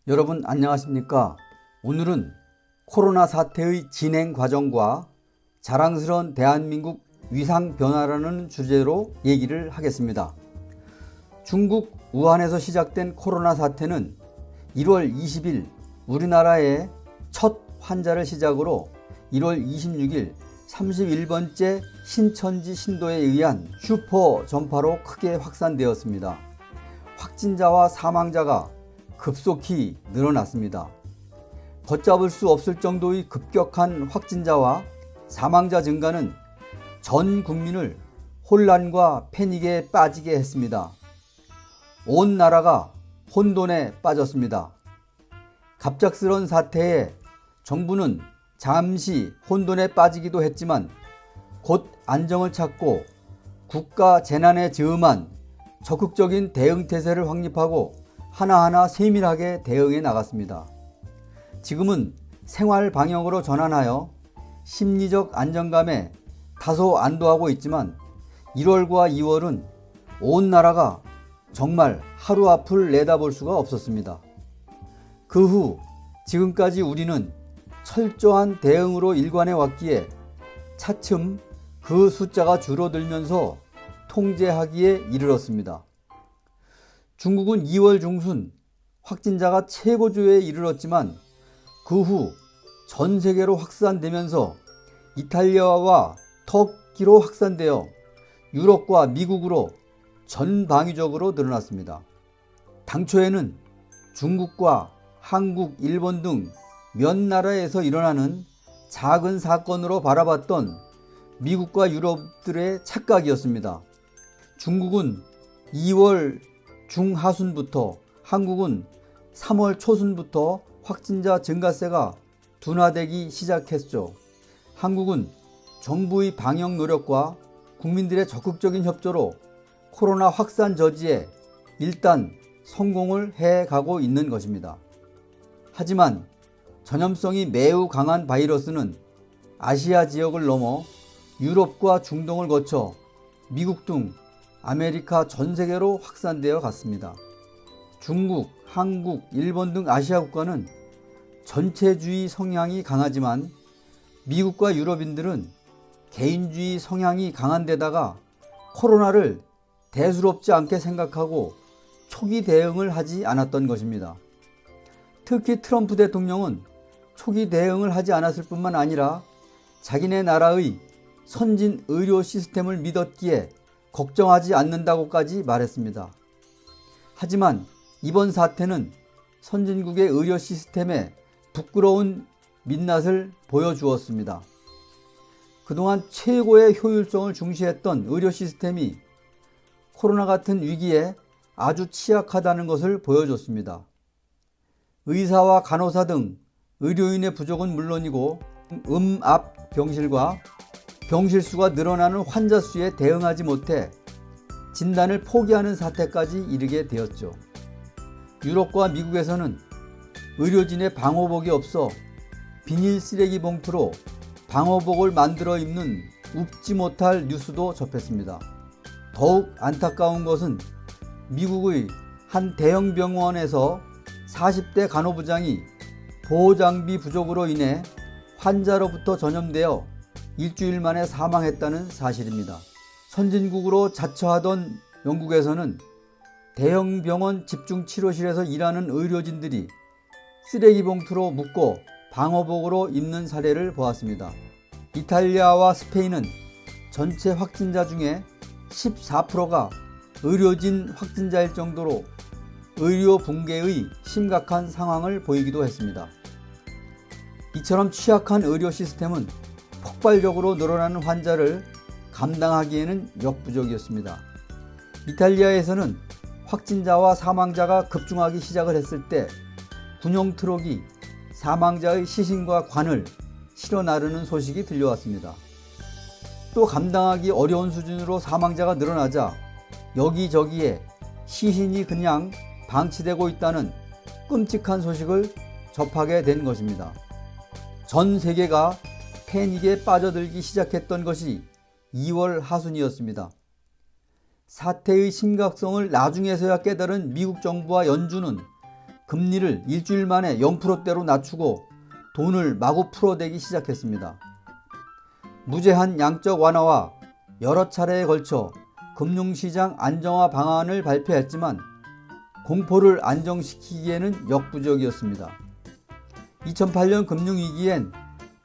여러분 안녕하십니까? 오늘은 코로나 사태의 진행 과정과 자랑스러운 대한민국 위상 변화라는 주제로 얘기를 하겠습니다. 중국 우한에서 시작된 코로나 사태는 1월 20일 우리나라의 첫 환자를 시작으로 1월 26일 31번째 신천지 신도에 의한 슈퍼 전파로 크게 확산되었습니다. 확진자와 사망자가 급속히 늘어났습니다. 걷잡을 수 없을 정도의 급격한 확진자와 사망자 증가는 전 국민을 혼란과 패닉에 빠지게 했습니다. 온 나라가 혼돈에 빠졌습니다. 갑작스러운 사태에 정부는 잠시 혼돈에 빠지기도 했지만 곧 안정을 찾고 국가 재난에 즈음한 적극적인 대응 태세를 확립하고 하나하나 세밀하게 대응해 나갔습니다. 지금은 생활 방역으로 전환하여 심리적 안정감에 다소 안도하고 있지만 1월과 2월은 온 나라가 정말 하루 앞을 내다볼 수가 없었습니다. 그 후 지금까지 우리는 철저한 대응으로 일관해 왔기에 차츰 그 숫자가 줄어들면서 통제하기에 이르렀습니다. 중국은 2월 중순 확진자가 최고조에 이르렀지만 그 후 전 세계로 확산되면서 이탈리아와 터키로 확산되어 유럽과 미국으로 전방위적으로 늘어났습니다. 당초에는 중국과 한국, 일본 등 몇 나라에서 일어나는 작은 사건으로 바라봤던 미국과 유럽들의 착각이었습니다. 중국은 2월 중하순부터, 한국은 3월 초순부터 확진자 증가세가 둔화되기 시작했죠. 한국은 정부의 방역 노력과 국민들의 적극적인 협조로 코로나 확산 저지에 일단 성공을 해가고 있는 것입니다. 하지만 전염성이 매우 강한 바이러스는 아시아 지역을 넘어 유럽과 중동을 거쳐 미국 등 아메리카 전 세계로 확산되어 갔습니다. 중국, 한국, 일본 등 아시아 국가는 전체주의 성향이 강하지만 미국과 유럽인들은 개인주의 성향이 강한 데다가 코로나를 대수롭지 않게 생각하고 초기 대응을 하지 않았던 것입니다. 특히 트럼프 대통령은 초기 대응을 하지 않았을 뿐만 아니라 자기네 나라의 선진 의료 시스템을 믿었기에 걱정하지 않는다고까지 말했습니다. 하지만 이번 사태는 선진국의 의료 시스템에 부끄러운 민낯을 보여주었습니다. 그동안 최고의 효율성을 중시했던 의료 시스템이 코로나 같은 위기에 아주 취약하다는 것을 보여줬습니다. 의사와 간호사 등 의료인의 부족은 물론이고 앞 병실과 병실 수가 늘어나는 환자 수에 대응하지 못해 진단을 포기하는 사태까지 이르게 되었죠. 유럽과 미국에서는 의료진의 방호복이 없어 비닐 쓰레기 봉투로 방호복을 만들어 입는 웃지 못할 뉴스도 접했습니다. 더욱 안타까운 것은 미국의 한 대형 병원에서 40대 간호부장이 보호장비 부족으로 인해 환자로부터 전염되어 일주일 만에 사망했다는 사실입니다. 선진국으로 자처하던 영국에서는 대형 병원 집중치료실에서 일하는 의료진들이 쓰레기 봉투로 묶고 방호복으로 입는 사례를 보았습니다. 이탈리아와 스페인은 전체 확진자 중에 14%가 의료진 확진자일 정도로 의료 붕괴의 심각한 상황을 보이기도 했습니다. 이처럼 취약한 의료 시스템은 폭발적으로 늘어나는 환자를 감당하기에는 역부족이었습니다. 이탈리아에서는 확진자와 사망자가 급증하기 시작을 했을 때 군용 트럭이 사망자의 시신과 관을 실어 나르는 소식이 들려왔습니다. 또 감당하기 어려운 수준으로 사망자가 늘어나자 여기저기에 시신이 그냥 방치되고 있다는 끔찍한 소식을 접하게 된 것입니다. 전 세계가 패닉에 빠져들기 시작했던 것이 2월 하순이었습니다. 사태의 심각성을 나중에서야 깨달은 미국 정부와 연준은 금리를 일주일 만에 0%대로 낮추고 돈을 마구 풀어대기 시작했습니다. 무제한 양적 완화와 여러 차례에 걸쳐 금융시장 안정화 방안을 발표했지만 공포를 안정시키기에는 역부족이었습니다. 2008년 금융위기엔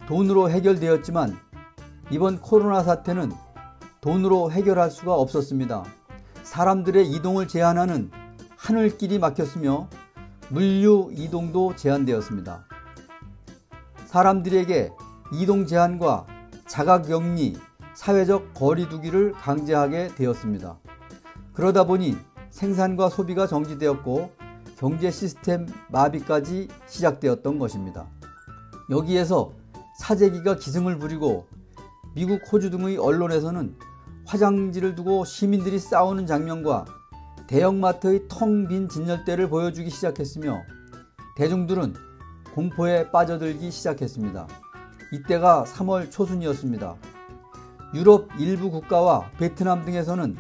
돈으로 해결되었지만 이번 코로나 사태는 돈으로 해결할 수가 없었습니다. 사람들의 이동을 제한하는 하늘길이 막혔으며 물류 이동도 제한되었습니다. 사람들에게 이동 제한과 자가격리, 사회적 거리 두기를 강제하게 되었습니다. 그러다 보니 생산과 소비가 정지되었고 경제 시스템 마비까지 시작되었던 것입니다. 여기에서 사재기가 기승을 부리고 미국, 호주 등의 언론에서는 화장지를 두고 시민들이 싸우는 장면과 대형마트의 텅 빈 진열대를 보여주기 시작했으며 대중들은 공포에 빠져들기 시작했습니다. 이때가 3월 초순이었습니다. 유럽 일부 국가와 베트남 등에서는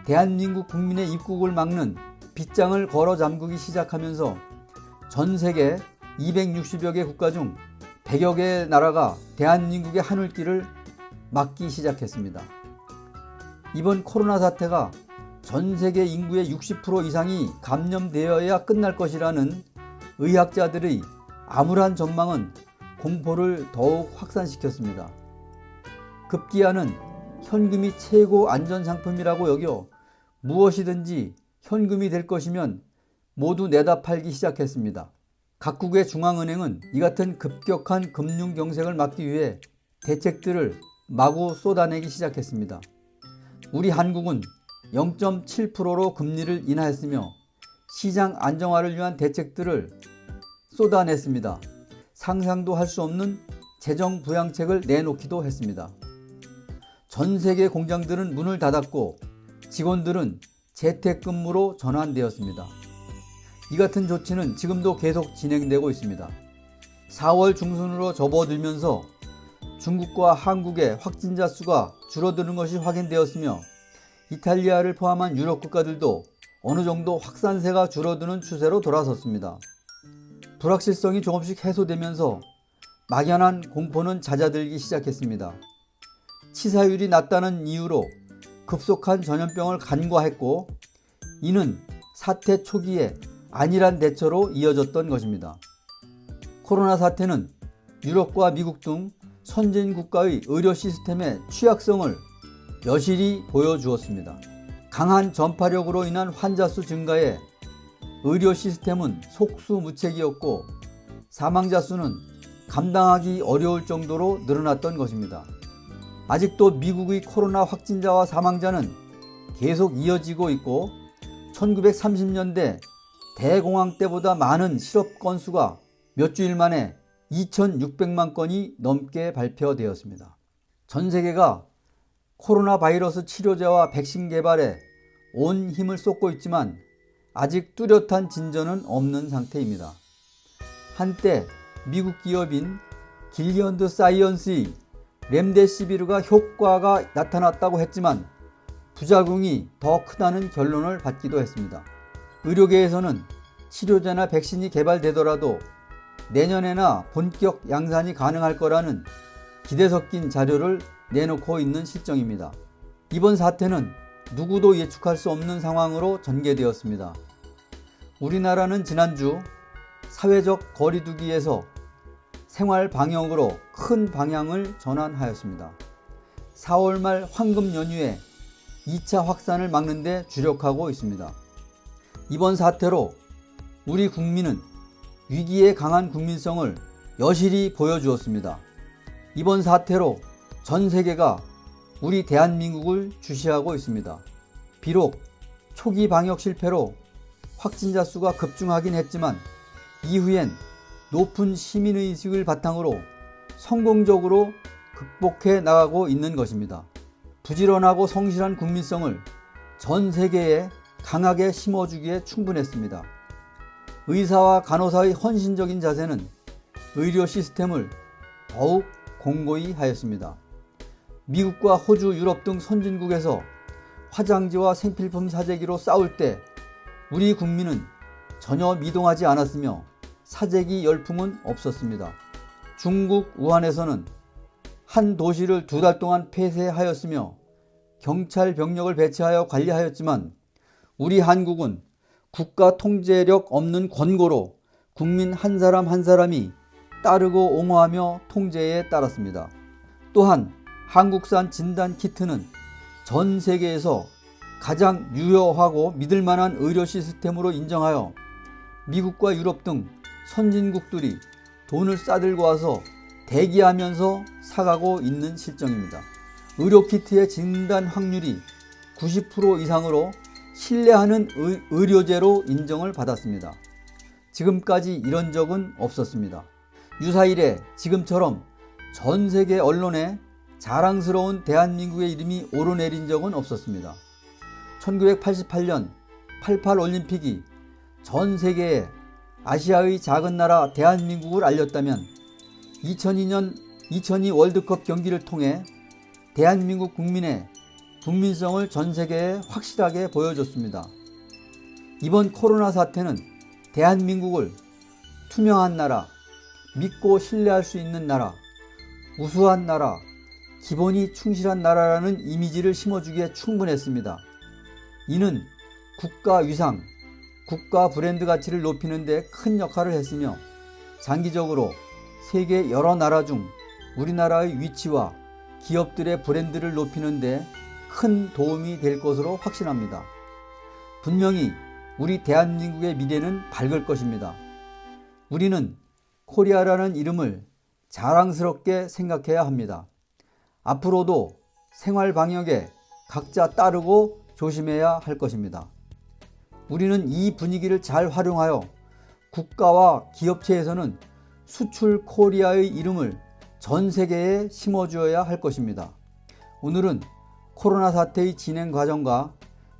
대한민국 국민의 입국을 막는 빗장을 걸어 잠그기 시작하면서 전 세계 260여 개 국가 중 100여 개의 나라가 대한민국의 하늘길을 막기 시작했습니다. 이번 코로나 사태가 전 세계 인구의 60% 이상이 감염되어야 끝날 것이라는 의학자들의 암울한 전망은 공포를 더욱 확산시켰습니다. 급기야는 현금이 최고 안전 상품이라고 여겨 무엇이든지 현금이 될 것이면 모두 내다 팔기 시작했습니다. 각국의 중앙은행은 이 같은 급격한 금융 경색을 막기 위해 대책들을 마구 쏟아내기 시작했습니다. 우리 한국은 0.7%로 금리를 인하했으며 시장 안정화를 위한 대책들을 쏟아냈습니다. 상상도 할 수 없는 재정 부양책을 내놓기도 했습니다. 전 세계 공장들은 문을 닫았고 직원들은 재택근무로 전환되었습니다. 이 같은 조치는 지금도 계속 진행되고 있습니다. 4월 중순으로 접어들면서 중국과 한국의 확진자 수가 줄어드는 것이 확인되었으며 이탈리아를 포함한 유럽 국가들도 어느 정도 확산세가 줄어드는 추세로 돌아섰습니다. 불확실성이 조금씩 해소되면서 막연한 공포는 잦아들기 시작했습니다. 치사율이 낮다는 이유로 급속한 전염병을 간과했고 이는 사태 초기에 안일한 대처로 이어졌던 것입니다. 코로나 사태는 유럽과 미국 등 선진 국가의 의료 시스템의 취약성을 여실히 보여주었습니다. 강한 전파력으로 인한 환자 수 증가에 의료 시스템은 속수무책이었고 사망자 수는 감당하기 어려울 정도로 늘어났던 것입니다. 아직도 미국의 코로나 확진자와 사망자는 계속 이어지고 있고 1930년대 대공황 때보다 많은 실업 건수가 몇 주일 만에 2,600만 건이 넘게 발표되었습니다. 전 세계가 코로나 바이러스 치료제와 백신 개발에 온 힘을 쏟고 있지만 아직 뚜렷한 진전은 없는 상태입니다. 한때 미국 기업인 길리언드 사이언스의 렘데시비르가 효과가 나타났다고 했지만 부작용이 더 크다는 결론을 받기도 했습니다. 의료계에서는 치료제나 백신이 개발되더라도 내년에나 본격 양산이 가능할 거라는 기대 섞인 자료를 내놓고 있는 실정입니다. 이번 사태는 누구도 예측할 수 없는 상황으로 전개되었습니다. 우리나라는 지난주 사회적 거리두기에서 생활 방역으로 큰 방향을 전환하였습니다. 4월 말 황금 연휴에 2차 확산을 막는 데 주력하고 있습니다. 이번 사태로 우리 국민은 위기에 강한 국민성을 여실히 보여주었습니다. 이번 사태로 전 세계가 우리 대한민국을 주시하고 있습니다. 비록 초기 방역 실패로 확진자 수가 급증하긴 했지만 이후엔 높은 시민의식을 바탕으로 성공적으로 극복해 나가고 있는 것입니다. 부지런하고 성실한 국민성을 전 세계에 강하게 심어주기에 충분했습니다. 의사와 간호사의 헌신적인 자세는 의료 시스템을 더욱 공고히 하였습니다. 미국과 호주, 유럽 등 선진국에서 화장지와 생필품 사재기로 싸울 때 우리 국민은 전혀 미동하지 않았으며 사재기 열풍은 없었습니다. 중국 우한에서는 한 도시를 2달 동안 폐쇄하였으며 경찰 병력을 배치하여 관리하였지만 우리 한국은 국가 통제력 없는 권고로 국민 한 사람 한 사람이 따르고 옹호하며 통제에 따랐습니다. 또한 한국산 진단 키트는 전 세계에서 가장 유효하고 믿을 만한 의료 시스템으로 인정하여 미국과 유럽 등 선진국들이 돈을 싸들고 와서 대기하면서 사가고 있는 실정입니다. 의료 키트의 진단 확률이 90% 이상으로 신뢰하는 의료제로 인정을 받았습니다. 지금까지 이런 적은 없었습니다. 유사일에 지금처럼 전 세계 언론에 자랑스러운 대한민국의 이름이 오르내린 적은 없었습니다. 1988년 88 올림픽이 전 세계에 아시아의 작은 나라 대한민국을 알렸다면 2002 월드컵 경기를 통해 대한민국 국민의 국민성을 전 세계에 확실하게 보여줬습니다. 이번 코로나 사태는 대한민국을 투명한 나라, 믿고 신뢰할 수 있는 나라, 우수한 나라, 기본이 충실한 나라라는 이미지를 심어주기에 충분했습니다. 이는 국가 위상, 국가 브랜드 가치를 높이는 데 큰 역할을 했으며 장기적으로 세계 여러 나라 중 우리나라의 위치와 기업들의 브랜드를 높이는 데 큰 도움이 될 것으로 확신합니다. 분명히 우리 대한민국의 미래는 밝을 것입니다. 우리는 코리아라는 이름을 자랑스럽게 생각해야 합니다. 앞으로도 생활 방역에 각자 따르고 조심해야 할 것입니다. 우리는 이 분위기를 잘 활용하여 국가와 기업체에서는 수출 코리아의 이름을 전 세계에 심어주어야 할 것입니다. 오늘은 코로나 사태의 진행 과정과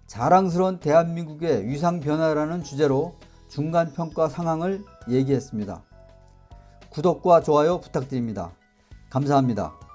자랑스러운 대한민국의 위상 변화라는 주제로 중간평가 상황을 얘기했습니다. 구독과 좋아요 부탁드립니다. 감사합니다.